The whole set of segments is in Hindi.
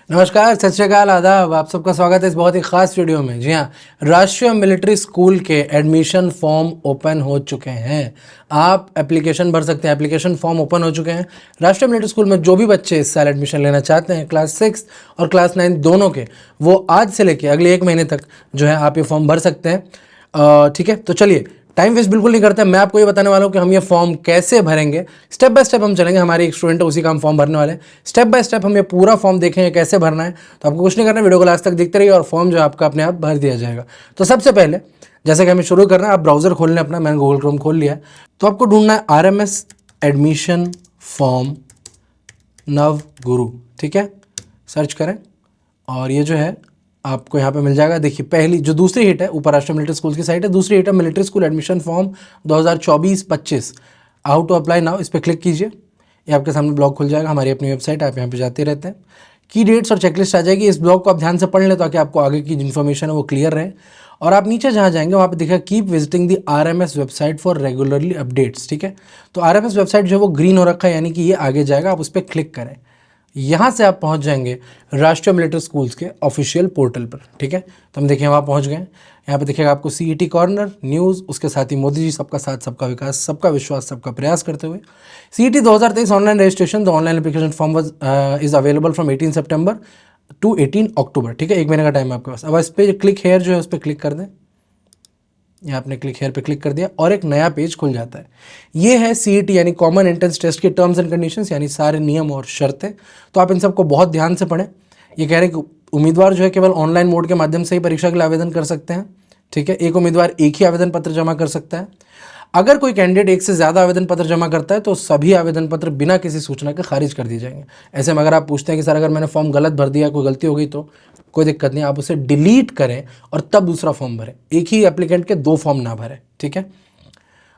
नमस्कार, सत श्री अकाल, आदाब। आप सबका स्वागत है इस बहुत ही खास वीडियो में। जी हाँ, राष्ट्रीय मिलिट्री स्कूल के एडमिशन फॉर्म ओपन हो चुके हैं। आप एप्लीकेशन भर सकते हैं। एप्लीकेशन फॉर्म ओपन हो चुके हैं। राष्ट्रीय मिलिट्री स्कूल में जो भी बच्चे इस साल एडमिशन लेना चाहते हैं, क्लास 6 और क्लास 9 दोनों के, वो आज से लेके अगले 1 महीने तक जो है आप ये फॉर्म भर सकते हैं। ठीक है, तो चलिए टाइम वेस्ट बिल्कुल नहीं करते। मैं आपको ये बताने वाला हूँ कि हम ये फॉर्म कैसे भरेंगे। स्टेप बाय स्टेप हम चलेंगे। हमारे एक स्टूडेंट है, उसी का हम फॉर्म भरने वाले हैं। स्टेप बाय स्टेप हम ये पूरा फॉर्म देखेंगे कैसे भरना है। तो आपको कुछ नहीं करना है, वीडियो को लास्ट तक देखते रहिए और फॉर्म जो आपका अपने आप भर दिया जाएगा। तो सबसे पहले जैसे कि हमें शुरू करना है, आप ब्राउजर खोल लें अपना। मैंने गूगल क्रोम खोल लिया है। तो आपको ढूंढना है RMS एडमिशन फॉर्म नव गुरु। ठीक है, सर्च करें और ये जो है आपको यहाँ पे मिल जाएगा। देखिए, पहली जो दूसरी हिट है, ऊपर राष्ट्रीय मिलिट्री स्कूल की साइट है, दूसरी हिट है military school admission form 2024-25 how to apply now. इस पर क्लिक कीजिए, ये आपके सामने ब्लॉग खुल जाएगा। हमारी अपनी वेबसाइट, आप यहाँ पे जाते रहते हैं। की डेट्स और चेकलिस्ट आ जाएगी। इस ब्लॉग को आप ध्यान से पढ़ लें ताकि आपको आगे की इन्फॉर्मेशन है वो क्लियर रहे। और आप नीचे जहाँ जाएंगे वहाँ पे दिखेगा keep visiting the RMS website for regularly updates. ठीक है, तो RMS वेबसाइट जो है वो ग्रीन हो रखा है, यानी कि ये आगे जाएगा। आप उस पर क्लिक करें, यहाँ से आप पहुँच जाएंगे राष्ट्रीय मिलिट्री स्कूल्स के ऑफिशियल पोर्टल पर। ठीक है, तो हम देखिए वहाँ पहुँच गए। यहाँ पे देखिएगा आपको CET कॉर्नर न्यूज़, उसके साथ ही मोदी जी सबका साथ सबका विकास सबका विश्वास सबका प्रयास करते हुए CET 2023 online registration. The online application form is available from 18 September to 18 October. ठीक है, 1 महीने का टाइम है आपके पास। अब इस पर क्लिक हेयर जो है उस पर क्लिक कर दें। यहाँ आपने क्लिक हेयर पे क्लिक कर दिया और एक नया पेज खुल जाता है। ये है CET यानी कॉमन एंट्रेंस टेस्ट के टर्म्स एंड कंडीशंस, यानी सारे नियम और शर्तें। तो आप इन सबको बहुत ध्यान से पढ़ें। ये कह रहे हैं कि उम्मीदवार जो है केवल ऑनलाइन मोड के माध्यम से ही परीक्षा के लिए आवेदन कर सकते हैं। ठीक है, एक उम्मीदवार एक ही आवेदन पत्र जमा कर सकता है। अगर कोई कैंडिडेट एक से ज़्यादा आवेदन पत्र जमा करता है तो सभी आवेदन पत्र बिना किसी सूचना के खारिज कर दिए जाएंगे। ऐसे में अगर आप पूछते हैं कि सर अगर मैंने फॉर्म गलत भर दिया, कोई गलती हो गई, तो कोई दिक्कत नहीं, आप उसे डिलीट करें और तब दूसरा फॉर्म भरें। एक ही एप्लीकेंट के 2 फॉर्म ना भरें। ठीक है,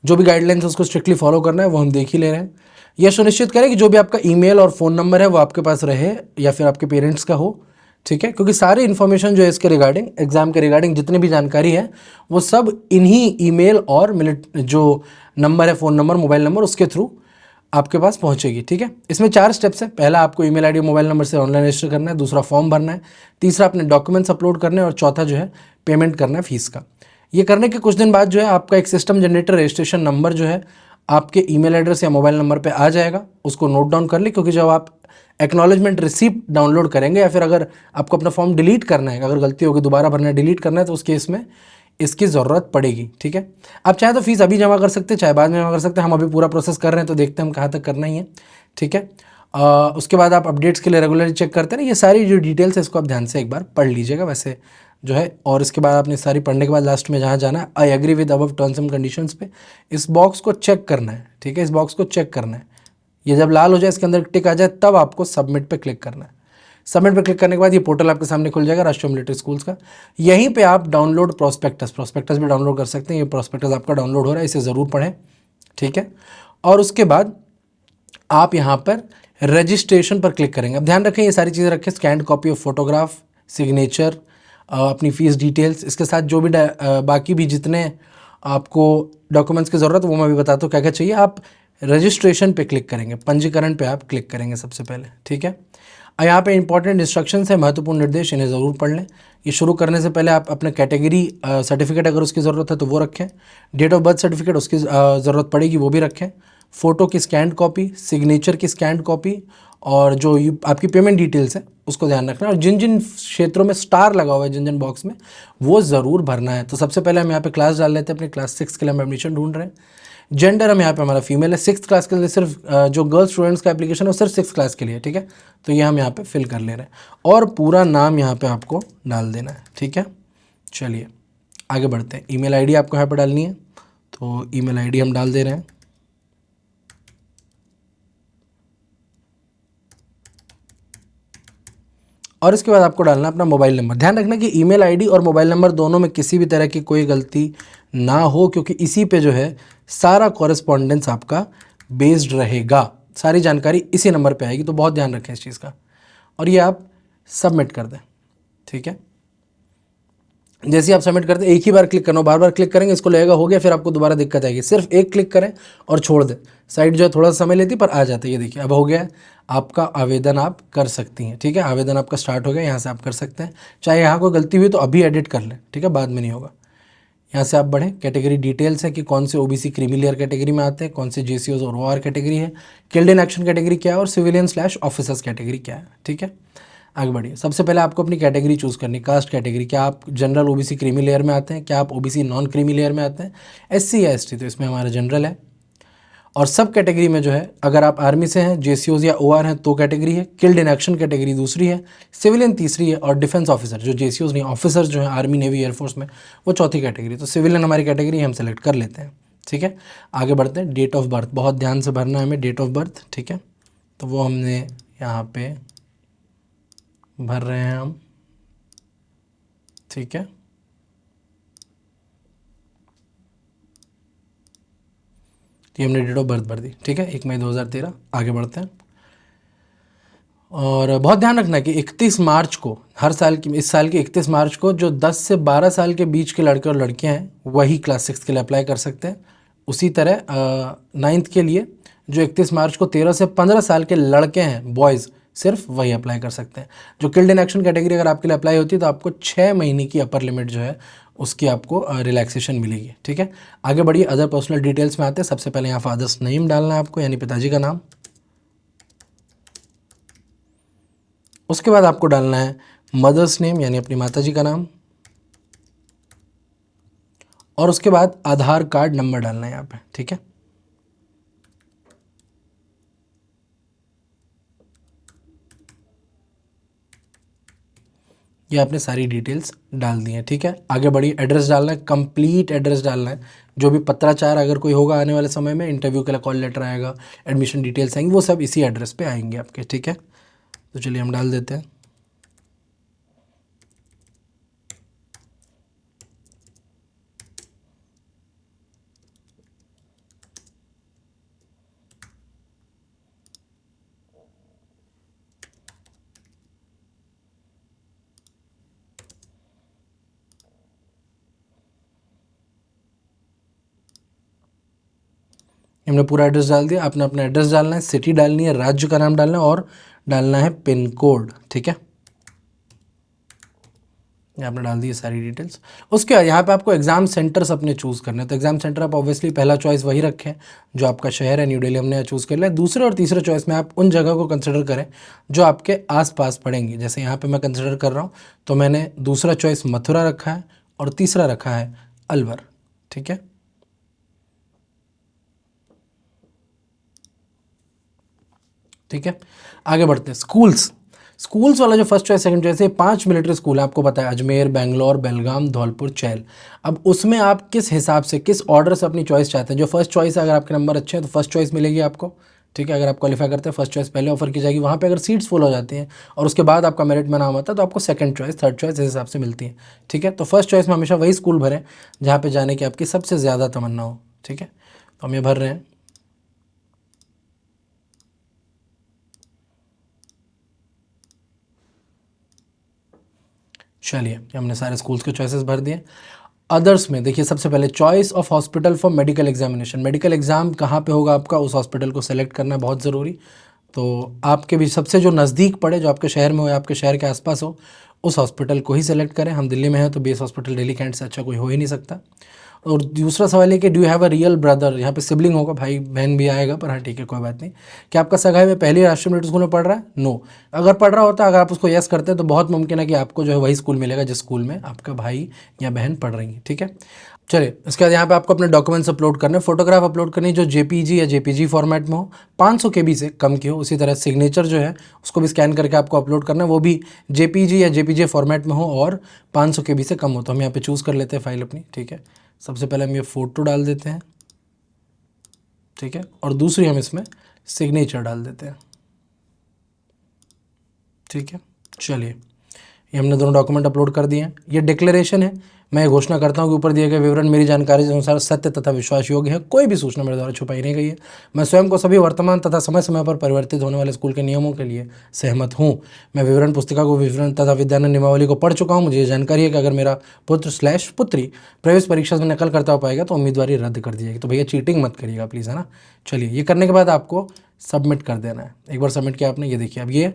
जो भी गाइडलाइंस है उसको स्ट्रिक्टली फॉलो करना है, वो हम देख ही ले रहे हैं। यह सुनिश्चित करें कि जो भी आपका ईमेल और फ़ोन नंबर है वो आपके पास रहे या फिर आपके पेरेंट्स का हो। ठीक है, क्योंकि सारी इन्फॉर्मेशन जो है इसके रिगार्डिंग, एग्जाम के रिगार्डिंग जितनी भी जानकारी है वो सब इन्हीं ईमेल और जो नंबर है, फ़ोन नंबर, मोबाइल नंबर, उसके थ्रू आपके पास पहुंचेगी। ठीक है, इसमें 4 स्टेप्स है। पहला, आपको ईमेल आईडी मोबाइल नंबर से ऑनलाइन रजिस्टर करना है। दूसरा, फॉर्म भरना है। तीसरा, अपने डॉक्यूमेंट्स अपलोड करने हैं। और चौथा जो है पेमेंट करना है फीस का। ये करने के कुछ दिन बाद जो है आपका एक सिस्टम जनरेटर रजिस्ट्रेशन नंबर जो है आपके ईमेल एड्रेस या मोबाइल नंबर पे आ जाएगा। उसको नोट डाउन कर ले, क्योंकि जब आप एक्नॉलेजमेंट रिसिप्ट डाउनलोड करेंगे या फिर अगर आपको अपना फॉर्म डिलीट करना है, अगर गलती होगी दोबारा भरना है, डिलीट करना है, तो उस केस में इसकी ज़रूरत पड़ेगी। ठीक है, आप चाहे तो फीस अभी जमा कर सकते हैं, चाहे बाद में जमा कर सकते हैं। हम अभी पूरा प्रोसेस कर रहे हैं तो देखते हैं हम कहाँ तक करना ही है। ठीक है, उसके बाद आप अपडेट्स के लिए रेगुलरली चेक करते हैं। ये सारी जो डिटेल्स है इसको आप ध्यान से एक बार पढ़ लीजिएगा वैसे जो है। और इसके बाद आपने सारी पढ़ने के बाद लास्ट में जहाँ जाना है, I agree with above terms and conditions पे, इस बॉक्स को चेक करना है। ठीक है, इस बॉक्स को चेक करना है। ये जब लाल हो जाए, इसके अंदर टिक आ जाए, तब आपको सबमिट पे क्लिक करना है। सबमिट पे क्लिक करने के बाद ये पोर्टल आपके सामने खुल जाएगा राष्ट्रीय मिलिट्री स्कूल्स का। यहीं पे आप डाउनलोड प्रोस्पेक्टस भी डाउनलोड कर सकते हैं। ये प्रोस्पेक्टस आपका डाउनलोड हो रहा है, इसे ज़रूर पढ़ें। ठीक है, और उसके बाद आप यहाँ पर रजिस्ट्रेशन पर क्लिक करेंगे। अब ध्यान रखें, ये सारी चीज़ें रखें, scanned copy of photograph, signature, अपनी फ़ीस डिटेल्स, इसके साथ जो भी बाकी भी जितने आपको डॉक्यूमेंट्स की ज़रूरत, वो मैं भी बताता हूँ क्या क्या चाहिए। आप रजिस्ट्रेशन पे क्लिक करेंगे, पंजीकरण पे आप क्लिक करेंगे सबसे पहले। ठीक है, यहाँ पे इंपॉर्टेंट इंस्ट्रक्शंस है, महत्वपूर्ण निर्देश, इन्हें ज़रूर पढ़ लें। ये शुरू करने से पहले आप अपने कैटेगरी सर्टिफिकेट अगर उसकी ज़रूरत है तो वो रखें। डेट ऑफ बर्थ सर्टिफिकेट उसकी ज़रूरत पड़ेगी वो भी रखें। फ़ोटो की स्कैंड कॉपी, सिग्नेचर की स्कैंड कॉपी, और जो आपकी पेमेंट डिटेल्स है उसको ध्यान रखना। और जिन जिन क्षेत्रों में स्टार लगा हुआ है, जिन जिन बॉक्स में, वो ज़रूर भरना है। तो सबसे पहले हम यहाँ पे क्लास डाल लेते हैं। अपनी क्लास 6 के लिए हम एडमिशन ढूंढ रहे हैं। जेंडर हम यहाँ पे हमारा फीमेल है। 6th क्लास के लिए सिर्फ जो गर्ल स्टूडेंट्स का एप्लीकेशन है वो सिर्फ 6th क्लास के लिए। ठीक है, तो ये हम यहाँ पे फिल कर ले रहे हैं और पूरा नाम यहाँ पे आपको डाल देना है। ठीक है, चलिए आगे बढ़ते हैं। ईमेल आईडी आपको यहाँ पे डालनी है, तो ईमेल आईडी हम डाल दे रहे हैं। और इसके बाद आपको डालना अपना मोबाइल नंबर। ध्यान रखना कि ईमेल आईडी और मोबाइल नंबर दोनों में किसी भी तरह की कोई गलती ना हो, क्योंकि इसी पे जो है सारा कॉरेस्पॉन्डेंस आपका बेस्ड रहेगा। सारी जानकारी इसी नंबर पे आएगी, तो बहुत ध्यान रखें इस चीज़ का। और ये आप सबमिट कर दें। ठीक है, जैसे ही आप सबमिट करते हैं एक ही बार क्लिक करना, बार बार क्लिक करेंगे इसको लगेगा हो गया, फिर आपको दोबारा दिक्कत आएगी। सिर्फ एक क्लिक करें और छोड़ दें, साइट जो है थोड़ा सा समय लेती पर आ जाती है। ये देखिए अब हो गया है, आपका आवेदन आप कर सकती हैं। ठीक है, आवेदन आपका स्टार्ट हो गया, यहाँ से आप कर सकते हैं। चाहे यहाँ कोई गलती हुई तो अभी एडिट कर लें, ठीक है, बाद में नहीं होगा। यहाँ से आप बढ़ें, कैटेगरी डिटेल्स है कि कौन से ओबीसी क्रीमी लेयर कैटेगरी में आते हैं, कौन से जेसीओज और ओआर कैटेगरी है, किल्ड इन एक्शन कैटेगरी क्या है और सिविलियन स्लैश ऑफिसर्स कैटेगरी क्या है। ठीक है, आगे बढ़िए। सबसे पहले आपको अपनी कैटेगरी चूज़ करनी, कास्ट कैटेगरी, क्या आप जनरल ओबीसी क्रीमी लेयर में आते हैं, क्या आप ओबीसी नॉन क्रीमी लेयर में आते हैं, एससी या एसटी, तो इसमें हमारा जनरल है। और सब कैटेगरी में जो है अगर आप आर्मी से हैं, जेसीओज या ओआर हैं तो कैटेगरी है, किल्ड इन एक्शन कैटेगरी दूसरी है, सिविलियन तीसरी है, और डिफेंस ऑफिसर जो जेसीओज नहीं ऑफिसर्स जो हैं आर्मी नेवी एयरफोर्स में वो चौथी कैटेगरी। तो सिविलियन हमारी कैटेगरी हम सेलेक्ट कर लेते हैं। ठीक है, आगे बढ़ते हैं। डेट ऑफ बर्थ बहुत ध्यान से भरना है हमें, डेट ऑफ बर्थ। ठीक है, तो वो हमने यहाँ पे भर रहे हैं हम। ठीक है, तो ये हमने डेट ऑफ बर्थ भर दी। ठीक है, 1 मई 2013। आगे बढ़ते हैं। और बहुत ध्यान रखना है कि 31 मार्च को हर साल की, इस साल की 31 मार्च को जो 10 से 12 साल के बीच के लड़के और लड़कियां हैं वही क्लास 6 के लिए अप्लाई कर सकते हैं। उसी तरह 9th के लिए जो 31 मार्च को 13 से 15 साल के लड़के हैं बॉयज़, सिर्फ वही अप्लाई कर सकते हैं। जो किल्ड इन एक्शन कैटेगरी अगर आपके लिए अप्लाई होती है तो आपको 6 महीने की अपर लिमिट जो है उसकी आपको रिलैक्सेशन मिलेगी। ठीक है, आगे बढ़िए। अदर पर्सनल डिटेल्स में आते हैं। सबसे पहले यहाँ फादर्स नेम डालना है आपको, यानी पिताजी का नाम। उसके बाद आपको डालना है मदर्स नेम, यानी अपनी माताजी का नाम। और उसके बाद आधार कार्ड नंबर डालना है यहाँ पे। ठीक है, ये आपने सारी डिटेल्स डाल दी हैं। ठीक है, आगे बढ़िए। एड्रेस डालना है, कंप्लीट एड्रेस डालना है। जो भी पत्राचार अगर कोई होगा आने वाले समय में, इंटरव्यू के लिए कॉल लेटर आएगा, एडमिशन डिटेल्स आएंगी, वो सब इसी एड्रेस पे आएंगे आपके। ठीक है, तो चलिए हम डाल देते हैं। हमने पूरा एड्रेस डाल दिया। आपने अपना एड्रेस डालना है, सिटी डालनी है, राज्य का नाम डालना है और डालना है पिन कोड। ठीक है, ये आपने डाल दी सारी डिटेल्स। उसके बाद यहाँ पे आपको एग्जाम सेंटर्स अपने चूज़ करने हैं। तो एग्जाम सेंटर आप ऑब्वियसली पहला चॉइस वही रखें जो आपका शहर है, न्यू दिल्ली हमने चूज़ कर लिया। दूसरे और तीसरे चॉइस में आप उन जगह को कंसिडर करें जो आपके आसपास पड़ेंगी। जैसे यहाँ पे मैं कंसिडर कर रहा हूँ, तो मैंने दूसरा चॉइस मथुरा रखा है और तीसरा रखा है अलवर। ठीक है, ठीक है, आगे बढ़ते हैं। स्कूल्स, स्कूल्स वाला जो फर्स्ट चॉइस सेकंड चॉइस है, 5 मिलिट्री स्कूल है, आपको पता है, अजमेर, बेंगलोर, बेलगाम, धौलपुर, चैल। अब उसमें आप किस हिसाब से, किस ऑर्डर से अपनी चॉइस चाहते हैं। जो फर्स्ट चॉइस है, अगर आपके नंबर अच्छे हैं तो फर्स्ट चॉइस मिलेगी आपको। ठीक है, अगर आप क्वालिफाई करते हैं फर्स्ट चॉइस पहले ऑफर की जाएगी। वहाँ पे अगर सीट्स फुल हो जाती हैं और उसके बाद आपका मेरिट में नाम आता है तो आपको सेकंड चॉइस, थर्ड चॉइस इस हिसाब से मिलती है। ठीक है, तो फर्स्ट चॉइस में हमेशा वही स्कूल भरें जहाँ पे जाने की आपकी सबसे ज़्यादा तमन्ना हो। ठीक है, तो हम ये भर रहे हैं। चलिए, हमने सारे स्कूल्स के चॉइसेस भर दिए। अदर्स में देखिए, सबसे पहले choice of hospital for medical examination. Medical exam कहाँ पे होगा आपका, उस हॉस्पिटल को सेलेक्ट करना है, बहुत ज़रूरी। तो आपके भी सबसे जो नज़दीक पड़े, जो आपके शहर में हो या आपके शहर के आसपास हो, उस हॉस्पिटल को ही सेलेक्ट करें। हम दिल्ली में हैं तो बेस हॉस्पिटल दिल्ली कैंट से अच्छा कोई हो ही नहीं सकता। और दूसरा सवाल है कि do you have a real brother. यहाँ पे सिबलिंग होगा, भाई बहन भी आएगा, पर हाँ ठीक है कोई बात नहीं। क्या आपका सगा है में पहली राष्ट्रीय मिलिट्री स्कूल में पढ़ रहा है? नो। अगर पढ़ रहा होता, अगर आप उसको यस करते हैं तो बहुत मुमकिन है कि आपको जो है वही स्कूल मिलेगा जिस स्कूल में आपका भाई या बहन पढ़ रही है। ठीक है, चलिए इसके बाद यहाँ पे आपको अपने डॉक्यूमेंट्स अपलोड करने, फोटोग्राफ अपलोड करनी जो जेपीजी या जेपीजी फॉर्मेट में हो, 500 केबी से कम की हो। उसी तरह सिग्नेचर जो है उसको भी स्कैन करके आपको अपलोड करना है, वो भी जेपीजी या जेपीजे फॉर्मेट में हो और 500 केबी से कम हो। तो हम यहाँ पे चूज़ कर लेते हैं फाइल अपनी। ठीक है, सबसे पहले हम ये फ़ोटो डाल देते हैं। ठीक है, और दूसरी हम इसमें सिग्नेचर डाल देते हैं। ठीक है, चलिए ये हमने दोनों डॉक्यूमेंट अपलोड कर दिए हैं। ये डिक्लेरेशन है, मैं घोषणा करता हूं कि ऊपर दिए गए विवरण मेरी जानकारी के अनुसार सत्य तथा विश्वास योग्य है, कोई भी सूचना मेरे द्वारा छुपाई नहीं गई है। मैं स्वयं को सभी वर्तमान तथा समय समय पर परिवर्तित होने वाले स्कूल के नियमों के लिए सहमत हूँ। मैं विवरण पुस्तिका को विवरण तथा विद्यालय नियमावली को पढ़ चुका हूँ। मुझे ये जानकारी है कि अगर मेरा पुत्र/पुत्री प्रवेश परीक्षा में नकल करता हो पाएगा तो उम्मीदवारी रद्द कर दी जाएगी। तो भैया चीटिंग मत करिएगा प्लीज़, है ना। चलिए, ये करने के बाद आपको सबमिट कर देना है। एक बार सबमिट किया आपने, ये देखिए अब ये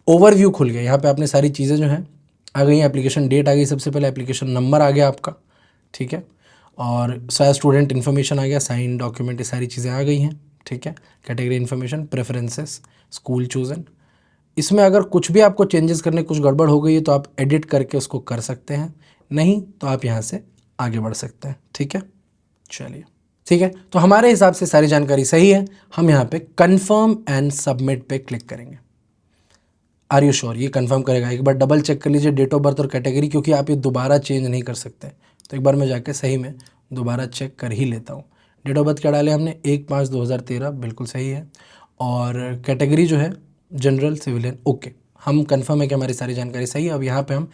ओवरव्यू खुल गया। यहाँ पे आपने सारी चीज़ें जो हैं आ गई हैं। एप्लीकेशन डेट आ गई, सबसे पहले एप्लीकेशन नंबर आ गया आपका, ठीक है, और सारा स्टूडेंट इन्फॉर्मेशन आ गया, साइन डॉक्यूमेंट, ये सारी चीज़ें आ गई हैं, ठीक है। Category information, preferences, school chosen. इसमें अगर कुछ भी आपको चेंजेस करने, कुछ गड़बड़ हो गई है तो आप एडिट करके उसको कर सकते हैं, नहीं तो आप यहाँ से आगे बढ़ सकते हैं, ठीक है। चलिए, ठीक है, तो हमारे हिसाब से सारी जानकारी सही है। हम यहाँ पे कन्फर्म एंड सबमिट पे क्लिक करेंगे। Are you sure? ये कंफर्म करेगा। एक बार डबल चेक कर लीजिए डेट ऑफ बर्थ और कैटेगरी, क्योंकि आप ये दोबारा चेंज नहीं कर सकते। तो एक बार मैं जाके सही में दोबारा चेक कर ही लेता हूँ। डेट ऑफ बर्थ क्या डाले हमने? 1/5/2013, बिल्कुल सही है। और कैटेगरी जो है जनरल सिविलियन, ओके। हम कंफर्म है कि हमारी सारी जानकारी सही है। अब यहाँ पे हम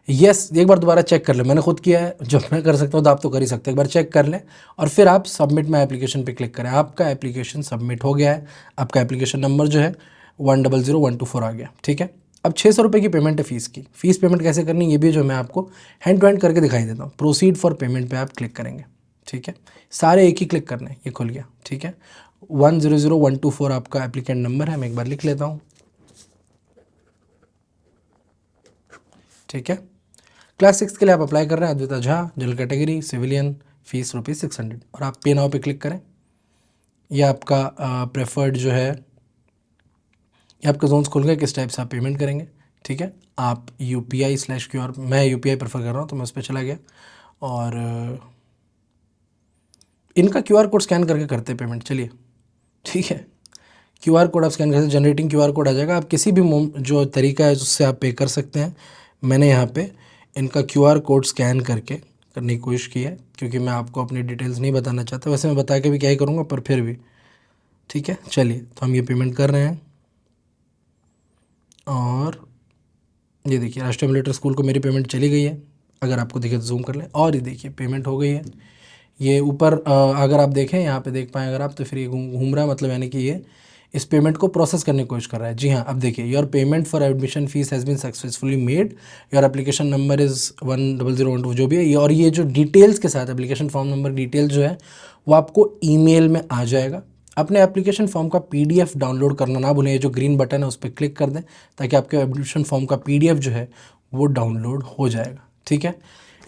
यस, एक बार दोबारा चेक कर लें। मैंने खुद किया है, जब मैं कर सकता हूँ तो आप तो कर ही सकते हैं। एक बार चेक कर लें और फिर आप सबमिट माई एप्लीकेशन पे क्लिक करें। आपका एप्लीकेशन सबमिट हो गया है। आपका एप्लीकेशन नंबर जो है 100124 आ गया, ठीक है। अब 600 रुपये की पेमेंट है फ़ीस की। फ़ीस पेमेंट कैसे करनी है ये भी जो मैं आपको हैंड टू हैंड करके दिखाई देता हूँ। प्रोसीड फॉर पेमेंट पे आप क्लिक करेंगे, ठीक है। सारे एक ही क्लिक करने, ये खुल गया, ठीक है। 100124 आपका एप्लीकेंट नंबर है, मैं एक बार लिख लेता हूँ, ठीक है। क्लास 6 के लिए आप अप्लाई कर रहे हैं, Advaita Jha, general category civilian, fees ₹600, और आप पे नाउ पे क्लिक करें। ये आपका प्रेफर्ड जो है, ये आपके जोन्स खुल गए, किस टाइप से आप पेमेंट करेंगे, ठीक है। आप UPI/QR, मैं UPI प्रेफर कर रहा हूँ तो मैं उस पर चला गया, और इनका QR कोड स्कैन करके करते हैं पेमेंट। चलिए, ठीक है। QR कोड आप स्कैन करते, जनरेटिंग QR कोड आ जाएगा। आप किसी भी जो तरीका है उससे आप पे कर सकते हैं। मैंने यहाँ पे इनका QR कोड स्कैन करके करने की कोशिश की है, क्योंकि मैं आपको अपनी डिटेल्स नहीं बताना चाहता। वैसे मैं बता के भी क्या ही करूँगा, पर फिर भी ठीक है। चलिए, तो हम ये पेमेंट कर रहे हैं, और ये देखिए राष्ट्रीय मिलिट्री स्कूल को मेरी पेमेंट चली गई है। अगर आपको दिखे तो जूम कर लें, और ये देखिए पेमेंट हो गई है। ये ऊपर अगर आप देखें, यहाँ पे देख पाएँ अगर आप, तो फिर ये घूम रहा है, मतलब यानी कि ये इस पेमेंट को प्रोसेस करने की कोशिश कर रहा है। जी हाँ, अब देखिए, your payment for admission fees has been successfully made, your application number is 1001 जो भी है ये, और ये जो डिटेल्स के साथ एप्लीकेशन फॉर्म नंबर डिटेल जो है वो आपको ईमेल में आ जाएगा। अपने एप्लीकेशन फॉर्म का PDF डाउनलोड करना ना भूलें। ये जो ग्रीन बटन है उस पर क्लिक कर दें, ताकि आपके एप्लीकेशन फॉर्म का PDF जो है वो डाउनलोड हो जाएगा, ठीक है।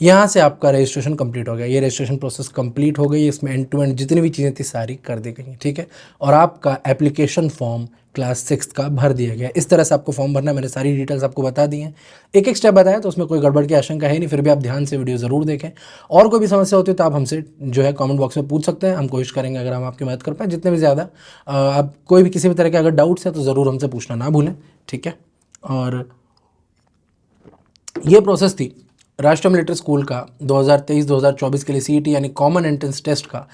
यहाँ से आपका रजिस्ट्रेशन कंप्लीट हो गया। ये रजिस्ट्रेशन प्रोसेस कंप्लीट हो गई। इसमें एंड टू एंड जितनी भी चीज़ें थी सारी कर दी गई हैं, ठीक है। और आपका एप्लीकेशन फॉर्म क्लास 6 का भर दिया गया। इस तरह से आपको फॉर्म भरना है। मैंने सारी डिटेल्स आपको बता दी हैं, एक एक स्टेप बताया, तो उसमें कोई गड़बड़ की आशंका है नहीं। फिर भी आप ध्यान से वीडियो ज़रूर देखें, और कोई भी समस्या होती है तो आप हमसे जो है कमेंट बॉक्स में पूछ सकते हैं। हम कोशिश करेंगे अगर हम आपकी मदद कर पाएँ जितने भी ज़्यादा। आप कोई भी किसी भी तरह के अगर डाउट्स है तो ज़रूर हमसे पूछना ना भूलें, ठीक है। और ये प्रोसेस थी राष्ट्रीय मिलिट्री स्कूल का 2023-2024 के लिए CET यानी कॉमन एंट्रेंस टेस्ट का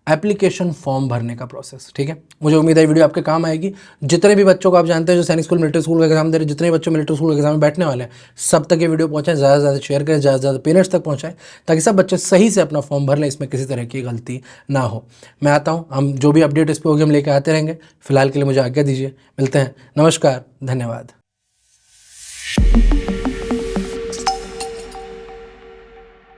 एप्लीकेशन फॉर्म भरने का प्रोसेस, ठीक है। मुझे उम्मीद है वीडियो आपके काम आएगी। जितने भी बच्चों को आप जानते हैं जो सैनिक स्कूल मिलिट्री स्कूल का एग्जाम दे रहे हैं, जितने भी बच्चे मिलिट्री स्कूल के एग्जाम में बैठने वाले हैं, सब तक ये वीडियो पहुंचाएं, ज़्यादा से ज़्यादा शेयर करें, ज़्यादा से ज़्यादा पेरेंट्स तक पहुंचाएं, ताकि सब बच्चे सही से अपना फॉर्म भर लें, इसमें किसी तरह की गलती ना हो। मैं आता हूँ, हम जो भी अपडेट इस पर होगी हम लेकर आते रहेंगे। फिलहाल के लिए मुझे आज्ञा दीजिए, मिलते हैं, नमस्कार, धन्यवाद।